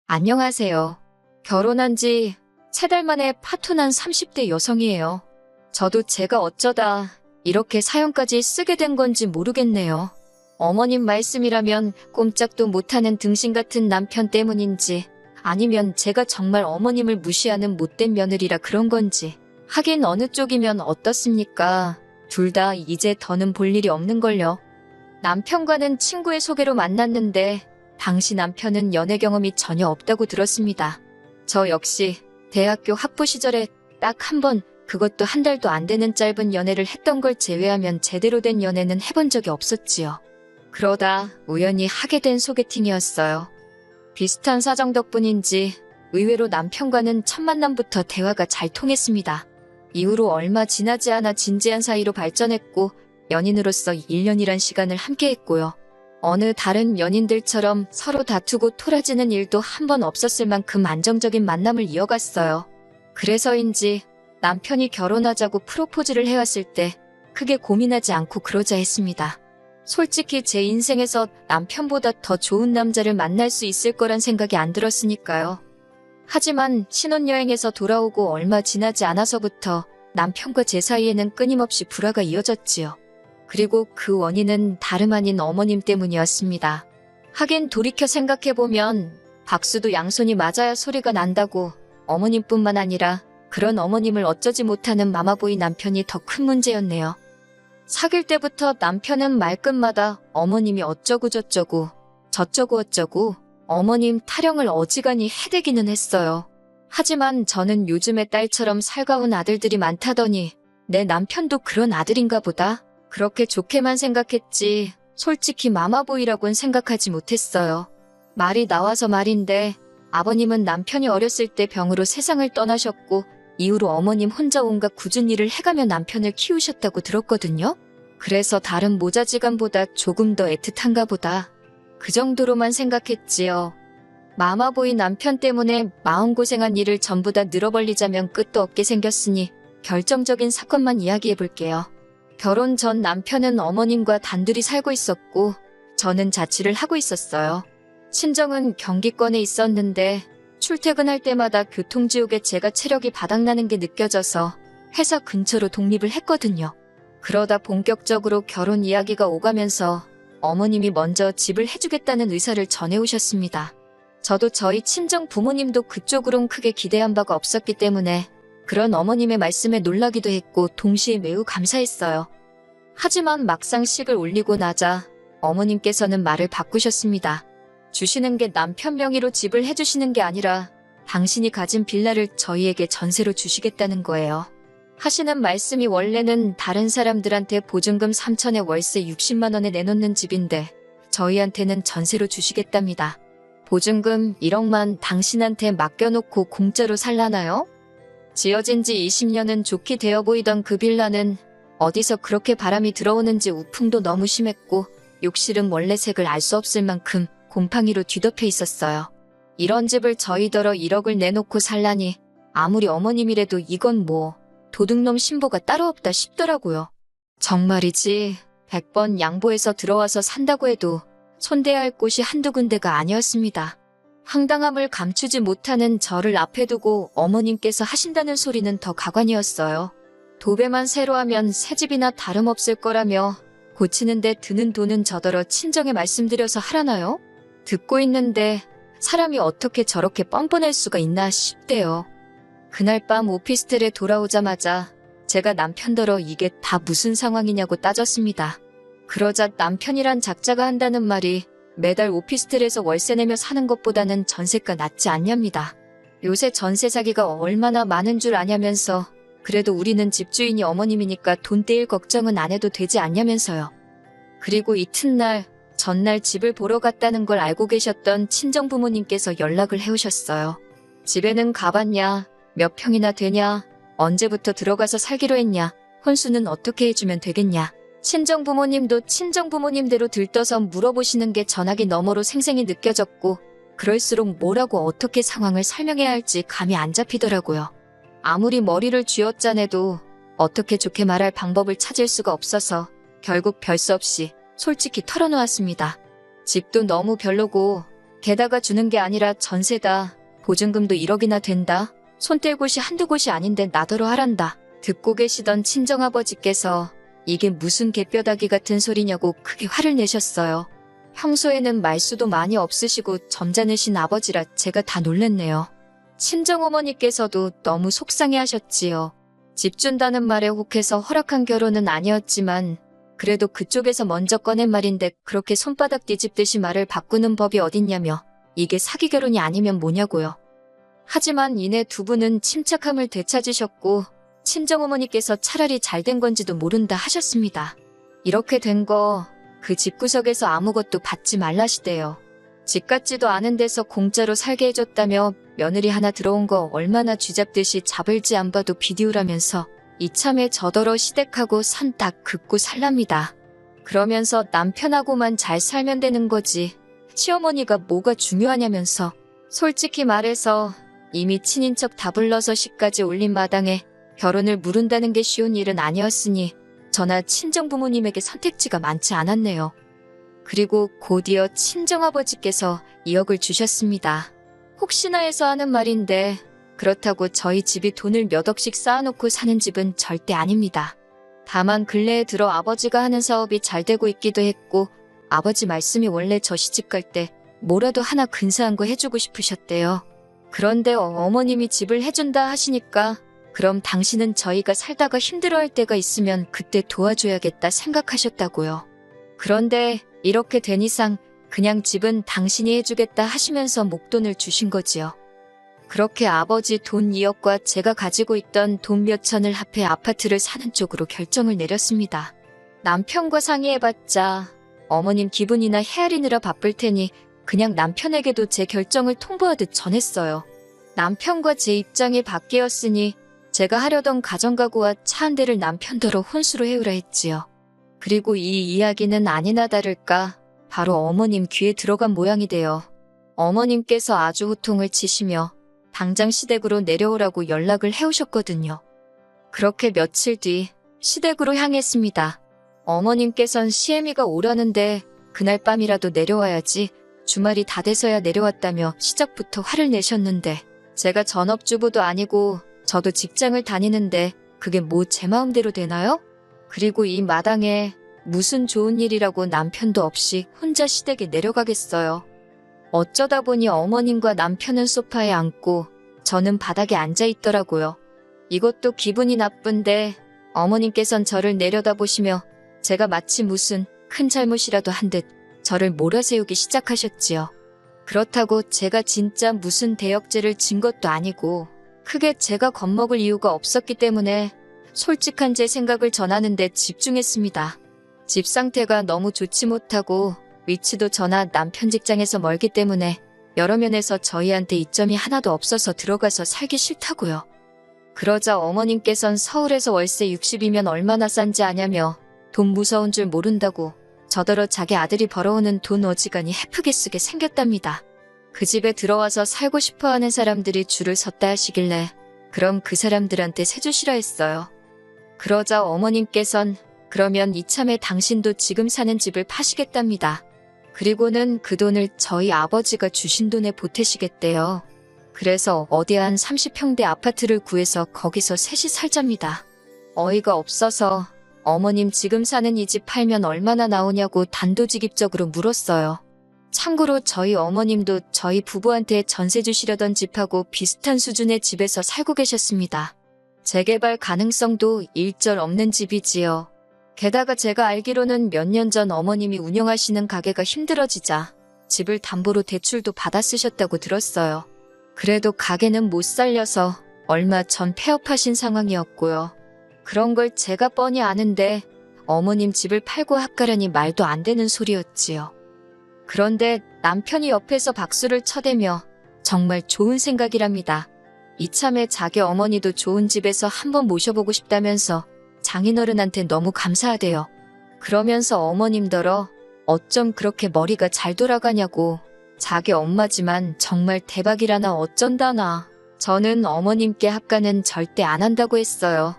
안녕하세요. 결혼한 지 3달 만에 파토난 30대 여성이에요. 저도 제가 어쩌다 이렇게 사연까지 쓰게 된 건지 모르겠네요. 어머님 말씀이라면 꼼짝도 못하는 등신 같은 남편 때문인지 아니면 제가 정말 어머님을 무시하는 못된 며느리라 그런 건지. 하긴 어느 쪽이면 어떻습니까? 둘 다 이제 더는 볼 일이 없는걸요. 남편과는 친구의 소개로 만났는데 당시 남편은 연애 경험이 전혀 없다고 들었습니다. 저 역시 대학교 학부 시절에 딱 한 번, 그것도 한 달도 안 되는 짧은 연애를 했던 걸 제외하면 제대로 된 연애는 해본 적이 없었지요. 그러다 우연히 하게 된 소개팅이었어요. 비슷한 사정 덕분인지 의외로 남편과는 첫 만남부터 대화가 잘 통했습니다. 이후로 얼마 지나지 않아 진지한 사이로 발전했고 연인으로서 1년이란 시간을 함께했고요. 어느 다른 연인들처럼 서로 다투고 토라지는 일도 한 번 없었을 만큼 안정적인 만남을 이어갔어요. 그래서인지 남편이 결혼하자고 프로포즈를 해왔을 때 크게 고민하지 않고 그러자 했습니다. 솔직히 제 인생에서 남편보다 더 좋은 남자를 만날 수 있을 거란 생각이 안 들었으니까요. 하지만 신혼여행에서 돌아오고 얼마 지나지 않아서부터 남편과 제 사이에는 끊임없이 불화가 이어졌지요. 그리고 그 원인은 다름 아닌 어머님 때문이었습니다. 하긴 돌이켜 생각해보면 박수도 양손이 맞아야 소리가 난다고 어머님뿐만 아니라 그런 어머님을 어쩌지 못하는 마마보이 남편이 더 큰 문제였네요. 사귈 때부터 남편은 말끝마다 어머님이 어쩌고 저쩌고 저쩌고 어쩌고 어머님 타령을 어지간히 해대기는 했어요. 하지만 저는 요즘의 딸처럼 살가운 아들들이 많다더니 내 남편도 그런 아들인가 보다. 그렇게 좋게만 생각했지 솔직히 마마보이라고는 생각하지 못했어요. 말이 나와서 말인데 아버님은 남편이 어렸을 때 병으로 세상을 떠나셨고 이후로 어머님 혼자 온갖 굳은 일을 해가며 남편을 키우셨다고 들었거든요. 그래서 다른 모자지간보다 조금 더 애틋한가 보다. 그 정도로만 생각했지요. 마마보이 남편 때문에 마음고생한 일을 전부 다 늘어벌리자면 끝도 없게 생겼으니 결정적인 사건만 이야기해볼게요. 결혼 전 남편은 어머님과 단둘이 살고 있었고 저는 자취를 하고 있었어요. 친정은 경기권에 있었는데 출퇴근할 때마다 교통지옥에 제가 체력이 바닥나는 게 느껴져서 회사 근처로 독립을 했거든요. 그러다 본격적으로 결혼 이야기가 오가면서 어머님이 먼저 집을 해주겠다는 의사를 전해오셨습니다. 저도 저희 친정 부모님도 그쪽으론 크게 기대한 바가 없었기 때문에 그런 어머님의 말씀에 놀라기도 했고 동시에 매우 감사했어요. 하지만 막상 식을 올리고 나자 어머님께서는 말을 바꾸셨습니다. 주시는 게 남편 명의로 집을 해주시는 게 아니라 당신이 가진 빌라를 저희에게 전세로 주시겠다는 거예요. 하시는 말씀이 원래는 다른 사람들한테 보증금 3천에 월세 60만 원에 내놓는 집인데 저희한테는 전세로 주시겠답니다. 보증금 1억만 당신한테 맡겨놓고 공짜로 살라나요? 지어진 지 20년은 좋게 되어 보이던 그 빌라는 어디서 그렇게 바람이 들어오는지 우풍도 너무 심했고 욕실은 원래 색을 알 수 없을 만큼 곰팡이로 뒤덮여 있었어요. 이런 집을 저희더러 1억을 내놓고 살라니 아무리 어머님이라도 이건 뭐 도둑놈 신보가 따로 없다 싶더라고요. 정말이지 100번 양보해서 들어와서 산다고 해도 손대야 할 곳이 한두 군데가 아니었습니다. 황당함을 감추지 못하는 저를 앞에 두고 어머님께서 하신다는 소리는 더 가관이었어요. 도배만 새로 하면 새 집이나 다름없을 거라며 고치는데 드는 돈은 저더러 친정에 말씀드려서 하라나요? 듣고 있는데 사람이 어떻게 저렇게 뻔뻔할 수가 있나 싶대요. 그날 밤 오피스텔에 돌아오자마자 제가 남편더러 이게 다 무슨 상황이냐고 따졌습니다. 그러자 남편이란 작자가 한다는 말이 매달 오피스텔에서 월세 내며 사는 것보다는 전세가 낫지 않냐입니다. 요새 전세 사기가 얼마나 많은 줄 아냐면서 그래도 우리는 집주인이 어머님이니까 돈 떼일 걱정은 안 해도 되지 않냐면서요. 그리고 이튿날 전날 집을 보러 갔다는 걸 알고 계셨던 친정부모님께서 연락을 해오셨어요. 집에는 가봤냐? 몇 평이나 되냐? 언제부터 들어가서 살기로 했냐? 혼수는 어떻게 해주면 되겠냐? 친정부모님도 친정부모님대로 들떠서 물어보시는 게 전화기 너머로 생생히 느껴졌고 그럴수록 뭐라고 어떻게 상황을 설명해야 할지 감이 안 잡히더라고요. 아무리 머리를 쥐어짜내도 어떻게 좋게 말할 방법을 찾을 수가 없어서 결국 별 수 없이 솔직히 털어놓았습니다. 집도 너무 별로고 게다가 주는 게 아니라 전세다. 보증금도 1억이나 된다. 손 뗄 곳이 한두 곳이 아닌데 나더러 하란다. 듣고 계시던 친정아버지께서 이게 무슨 개뼈다귀 같은 소리냐고 크게 화를 내셨어요. 평소에는 말수도 많이 없으시고 점잖으신 아버지라 제가 다 놀랬네요. 친정어머니께서도 너무 속상해하셨지요. 집 준다는 말에 혹해서 허락한 결혼은 아니었지만 그래도 그쪽에서 먼저 꺼낸 말인데 그렇게 손바닥 뒤집듯이 말을 바꾸는 법이 어딨냐며 이게 사기 결혼이 아니면 뭐냐고요. 하지만 이내 두 분은 침착함을 되찾으셨고 친정어머니께서 차라리 잘된 건지도 모른다 하셨습니다. 이렇게 된 거 그 집구석에서 아무것도 받지 말라시대요. 집 같지도 않은 데서 공짜로 살게 해줬다며 며느리 하나 들어온 거 얼마나 쥐잡듯이 잡을지 안 봐도 비디오라면서 이참에 저더러 시댁하고 산 딱 긋고 살랍니다. 그러면서 남편하고만 잘 살면 되는 거지 시어머니가 뭐가 중요하냐면서 솔직히 말해서 이미 친인척 다 불러서 시까지 올린 마당에 결혼을 무른다는 게 쉬운 일은 아니었으니 저나 친정부모님에게 선택지가 많지 않았네요. 그리고 곧이어 친정아버지께서 2억을 주셨습니다. 혹시나 해서 하는 말인데 그렇다고 저희 집이 돈을 몇 억씩 쌓아놓고 사는 집은 절대 아닙니다. 다만 근래에 들어 아버지가 하는 사업이 잘 되고 있기도 했고 아버지 말씀이 원래 저 시집 갈 때 뭐라도 하나 근사한 거 해주고 싶으셨대요. 그런데 어머님이 집을 해준다 하시니까 그럼 당신은 저희가 살다가 힘들어할 때가 있으면 그때 도와줘야겠다 생각하셨다고요. 그런데 이렇게 된 이상 그냥 집은 당신이 해주겠다 하시면서 목돈을 주신 거지요. 그렇게 아버지 돈 2억과 제가 가지고 있던 돈 몇천을 합해 아파트를 사는 쪽으로 결정을 내렸습니다. 남편과 상의해봤자 어머님 기분이나 헤아리느라 바쁠 테니 그냥 남편에게도 제 결정을 통보하듯 전했어요. 남편과 제 입장이 바뀌었으니 제가 하려던 가정가구와 차 한 대를 남편더러 혼수로 해오라 했지요. 그리고 이 이야기는 아니나 다를까 바로 어머님 귀에 들어간 모양이 돼요. 어머님께서 아주 호통을 치시며 당장 시댁으로 내려오라고 연락을 해오셨거든요. 그렇게 며칠 뒤 시댁으로 향했습니다. 어머님께선 시애미가 오라는데 그날 밤이라도 내려와야지 주말이 다 돼서야 내려왔다며 시작부터 화를 내셨는데 제가 전업주부도 아니고 저도 직장을 다니는데 그게 뭐 제 마음대로 되나요? 그리고 이 마당에 무슨 좋은 일이라고 남편도 없이 혼자 시댁에 내려가겠어요. 어쩌다 보니 어머님과 남편은 소파에 앉고 저는 바닥에 앉아 있더라고요. 이것도 기분이 나쁜데 어머님께선 저를 내려다보시며 제가 마치 무슨 큰 잘못이라도 한 듯 저를 몰아세우기 시작하셨지요. 그렇다고 제가 진짜 무슨 대역죄를 진 것도 아니고 크게 제가 겁먹을 이유가 없었기 때문에 솔직한 제 생각을 전하는데 집중했습니다. 집 상태가 너무 좋지 못하고 위치도 저나 남편 직장에서 멀기 때문에 여러 면에서 저희한테 이점이 하나도 없어서 들어가서 살기 싫다고요. 그러자 어머님께선 서울에서 월세 60이면 얼마나 싼지 아냐며 돈 무서운 줄 모른다고 저더러 자기 아들이 벌어오는 돈 어지간히 헤프게 쓰게 생겼답니다. 그 집에 들어와서 살고 싶어하는 사람들이 줄을 섰다 하시길래 그럼 그 사람들한테 세주시라 했어요. 그러자 어머님께선 그러면 이참에 당신도 지금 사는 집을 파시겠답니다. 그리고는 그 돈을 저희 아버지가 주신 돈에 보태시겠대요. 그래서 어디 한 30평대 아파트를 구해서 거기서 셋이 살잡니다. 어이가 없어서 어머님 지금 사는 이 집 팔면 얼마나 나오냐고 단도직입적으로 물었어요. 참고로 저희 어머님도 저희 부부한테 전세 주시려던 집하고 비슷한 수준의 집에서 살고 계셨습니다. 재개발 가능성도 일절 없는 집이지요. 게다가 제가 알기로는 몇 년 전 어머님이 운영하시는 가게가 힘들어지자 집을 담보로 대출도 받아 쓰셨다고 들었어요. 그래도 가게는 못 살려서 얼마 전 폐업하신 상황이었고요. 그런 걸 제가 뻔히 아는데 어머님 집을 팔고 합가라니 말도 안 되는 소리였지요. 그런데 남편이 옆에서 박수를 쳐대며 정말 좋은 생각이랍니다. 이참에 자기 어머니도 좋은 집에서 한번 모셔보고 싶다면서 장인어른한테 너무 감사하대요. 그러면서 어머님더러 어쩜 그렇게 머리가 잘 돌아가냐고 자기 엄마지만 정말 대박이라나 어쩐다나 저는 어머님께 합가는 절대 안 한다고 했어요.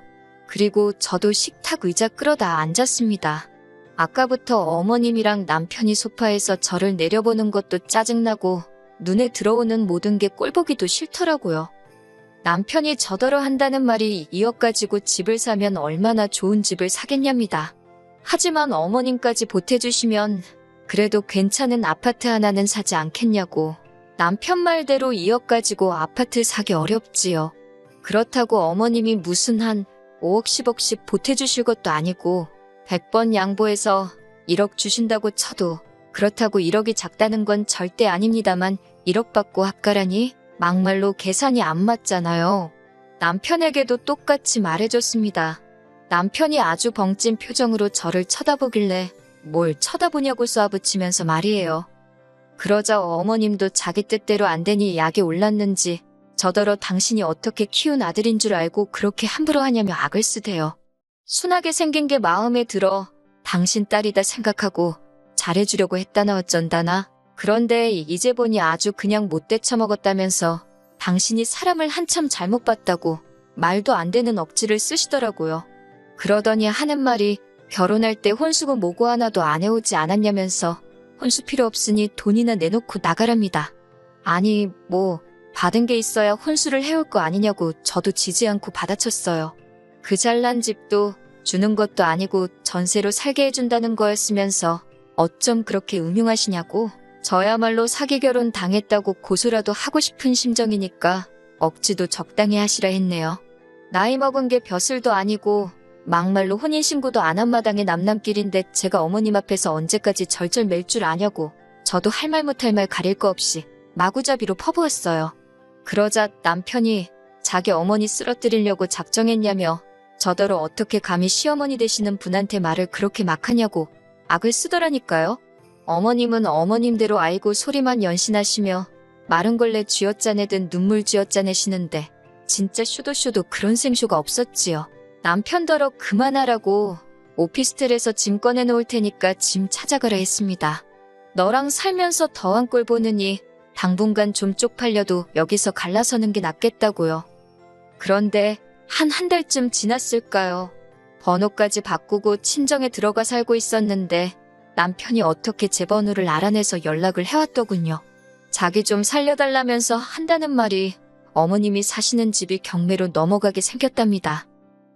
그리고 저도 식탁 의자 끌어다 앉았습니다. 아까부터 어머님이랑 남편이 소파에서 저를 내려보는 것도 짜증나고 눈에 들어오는 모든 게 꼴보기도 싫더라고요. 남편이 저더러 한다는 말이 2억 가지고 집을 사면 얼마나 좋은 집을 사겠냐입니다. 하지만 어머님까지 보태주시면 그래도 괜찮은 아파트 하나는 사지 않겠냐고. 남편 말대로 2억 가지고 아파트 사기 어렵지요. 그렇다고 어머님이 무슨 한 5억 10억씩 보태주실 것도 아니고 100번 양보해서 1억 주신다고 쳐도 그렇다고 1억이 작다는 건 절대 아닙니다만 1억 받고 합가라니 막말로 계산이 안 맞잖아요. 남편에게도 똑같이 말해줬습니다. 남편이 아주 벙찐 표정으로 저를 쳐다보길래 뭘 쳐다보냐고 쏘아붙이면서 말이에요. 그러자 어머님도 자기 뜻대로 안 되니 약이 올랐는지 저더러 당신이 어떻게 키운 아들인 줄 알고 그렇게 함부로 하냐며 악을 쓰대요. 순하게 생긴 게 마음에 들어 당신 딸이다 생각하고 잘해주려고 했다나 어쩐다나. 그런데 이제 보니 아주 그냥 못돼 처먹었다면서 당신이 사람을 한참 잘못 봤다고 말도 안 되는 억지를 쓰시더라고요. 그러더니 하는 말이 결혼할 때 혼수고 뭐고 하나도 안 해오지 않았냐면서 혼수 필요 없으니 돈이나 내놓고 나가랍니다. 아니 뭐 받은 게 있어야 혼수를 해올 거 아니냐고 저도 지지 않고 받아쳤어요. 그 잘난 집도 주는 것도 아니고 전세로 살게 해준다는 거였으면서 어쩜 그렇게 음흉하시냐고. 저야말로 사기 결혼 당했다고 고소라도 하고 싶은 심정이니까 억지도 적당히 하시라 했네요. 나이 먹은 게 벼슬도 아니고 막말로 혼인신고도 안 한 마당에 남남길인데 제가 어머님 앞에서 언제까지 절절 맬 줄 아냐고. 저도 할 말 못할 말 가릴 거 없이 마구잡이로 퍼부었어요. 그러자 남편이 자기 어머니 쓰러뜨리려고 작정했냐며 저더러 어떻게 감히 시어머니 되시는 분한테 말을 그렇게 막 하냐고 악을 쓰더라니까요. 어머님은 어머님대로 알고 소리만 연신하시며 마른 걸레 쥐어짜내든 눈물 쥐어짜내시는데 진짜 쇼도 그런 생쇼가 없었지요. 남편더러 그만하라고 오피스텔에서 짐 꺼내놓을 테니까 짐 찾아가라 했습니다. 너랑 살면서 더한 꼴 보느니 당분간 좀 쪽팔려도 여기서 갈라서는 게 낫겠다고요. 그런데 한 달쯤 지났을까요? 번호까지 바꾸고 친정에 들어가 살고 있었는데 남편이 어떻게 제 번호를 알아내서 연락을 해왔더군요. 자기 좀 살려달라면서 한다는 말이 어머님이 사시는 집이 경매로 넘어가게 생겼답니다.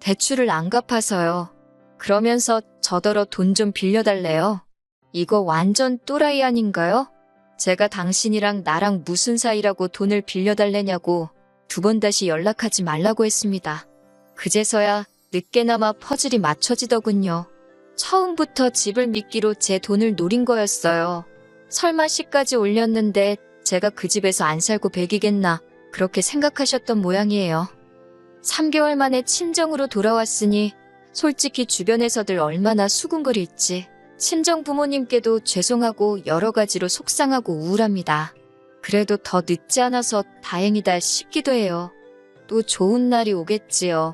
대출을 안 갚아서요. 그러면서 저더러 돈 좀 빌려달래요. 이거 완전 또라이 아닌가요? 제가 당신이랑 나랑 무슨 사이라고 돈을 빌려달래냐고 2번 다시 연락하지 말라고 했습니다. 그제서야 늦게나마 퍼즐이 맞춰지더군요. 처음부터 집을 미끼로 제 돈을 노린 거였어요. 설마 시까지 올렸는데 제가 그 집에서 안 살고 배기겠나 그렇게 생각하셨던 모양이에요. 3개월 만에 친정으로 돌아왔으니 솔직히 주변에서들 얼마나 수군거릴지 친정 부모님께도 죄송하고 여러 가지로 속상하고 우울합니다. 그래도 더 늦지 않아서 다행이다 싶기도 해요. 또 좋은 날이 오겠지요.